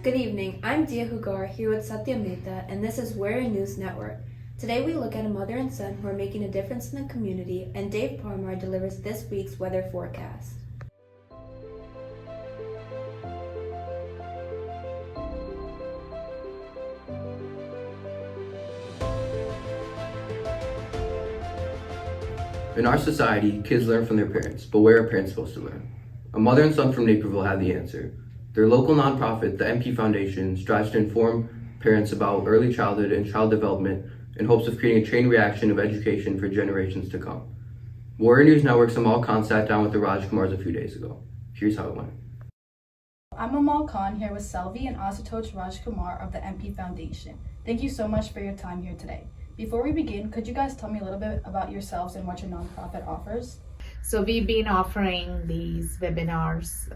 Good evening, I'm Dia Hugar here with Satya Mehta, and this is Warrior News Network. Today we look at a mother and son who are making a difference in the community, and Dave Parmar delivers this week's weather forecast. In our society, kids learn from their parents, but where are parents supposed to learn? A mother and son from Naperville have the answer. Their local nonprofit, the MP Foundation, strives to inform parents about early childhood and child development in hopes of creating a chain reaction of education for generations to come. Warrior News Network's Amal Khan sat down with the Raj Kumars a few days ago. Here's how it went. I'm Amal Khan here with Selvi and Ashutosh Raj Kumar of the MP Foundation. Thank you so much for your time here today. Before we begin, could you guys tell me a little bit about yourselves and what your nonprofit offers? So we've been offering these webinars,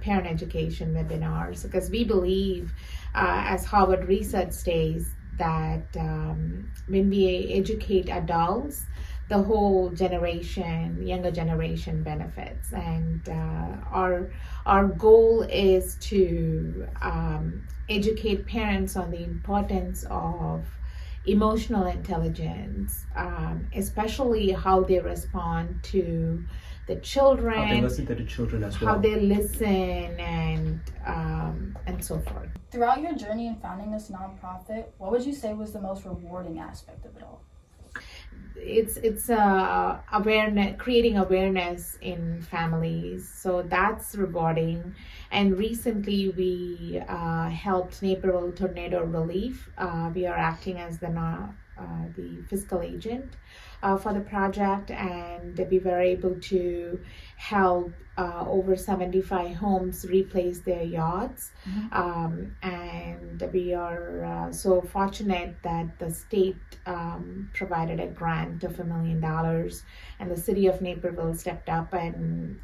parent education webinars, because we believe, as Harvard research states, that when we educate adults, the whole generation, younger generation benefits. And our goal is to educate parents on the importance of emotional intelligence, especially how they respond to the children, how they listen to the children as well, how they listen, and so forth. Throughout your journey in founding this nonprofit, what would you say was the most rewarding aspect of it all? It's awareness, creating awareness in families, so that's rewarding. And recently we helped Naperville Tornado Relief. We are acting as the fiscal agent for the project, and we were able to help over 75 homes replace their yards. And we are so fortunate that the state provided a grant of $1 million, and the city of Naperville stepped up and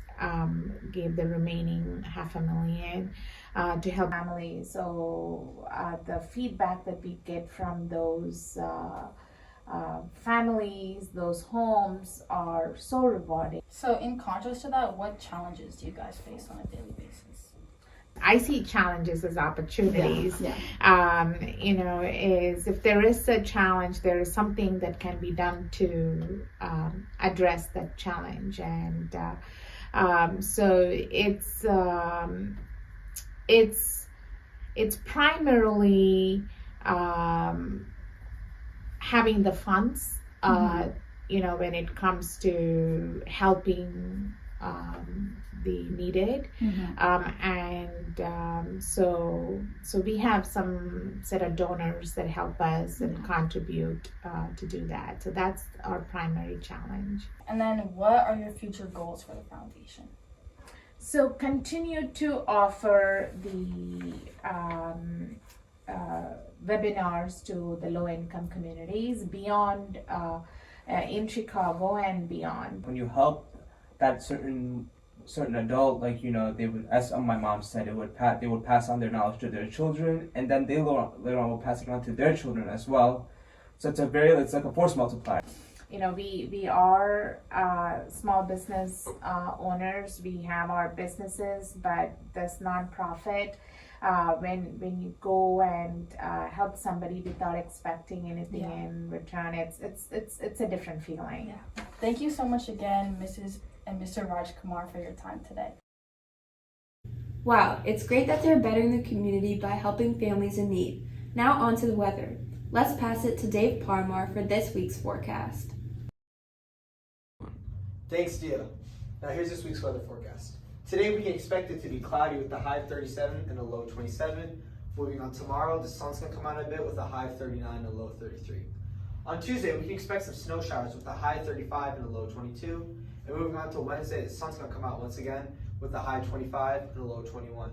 gave the remaining $500,000 to help families. So the feedback that we get from those families, those homes, are so rewarding. So in contrast to that, what challenges do you guys face on a daily basis? I see challenges as opportunities. Yeah. Is if there is a challenge, there is something that can be done to address that challenge. And so it's primarily having the funds, when it comes to helping the needed. So we have some set of donors that help us and contribute to do that. So that's our primary challenge. And then what are your future goals for the foundation? So continue to offer the webinars to the low-income communities beyond in Chicago and beyond. when you help that certain adult, like they would, as my mom said, they would pass on their knowledge to their children, and then they later on will pass it on to their children as well. So it's like a force multiplier. We are small business owners. We have our businesses, but this nonprofit, when you go and help somebody without expecting anything in return, it's a different feeling. Yeah. Thank you so much again, Mrs. and Mr. Raj Kumar, for your time today. Wow, it's great that they're bettering the community by helping families in need. Now on to the weather. Let's pass it to Dave Parmar for this week's forecast. Thanks, Dia. Now here's this week's weather forecast. Today we can expect it to be cloudy with a high of 37 and a low of 27. Moving on tomorrow, the sun's going to come out a bit with a high of 39 and a low of 33. On Tuesday, we can expect some snow showers with a high of 35 and a low of 22. And moving on to Wednesday, the sun's going to come out once again with a high of 25 and a low of 21.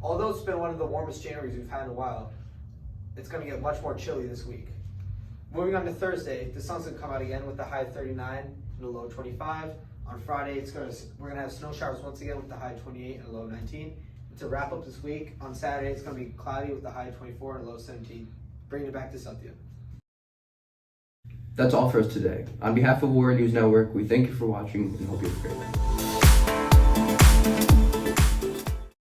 Although it's been one of the warmest Januaries we've had in a while, it's going to get much more chilly this week. Moving on to Thursday, the sun's going to come out again with a high of 39 and a low of 25. On Friday, we're going to have snow showers once again with a high of 28 and a low of 19. And to wrap up this week, on Saturday, it's going to be cloudy with a high of 24 and a low of 17. Bringing it back to Satya. That's all for us today. On behalf of Warrior News Network, we thank you for watching and hope you have a great day.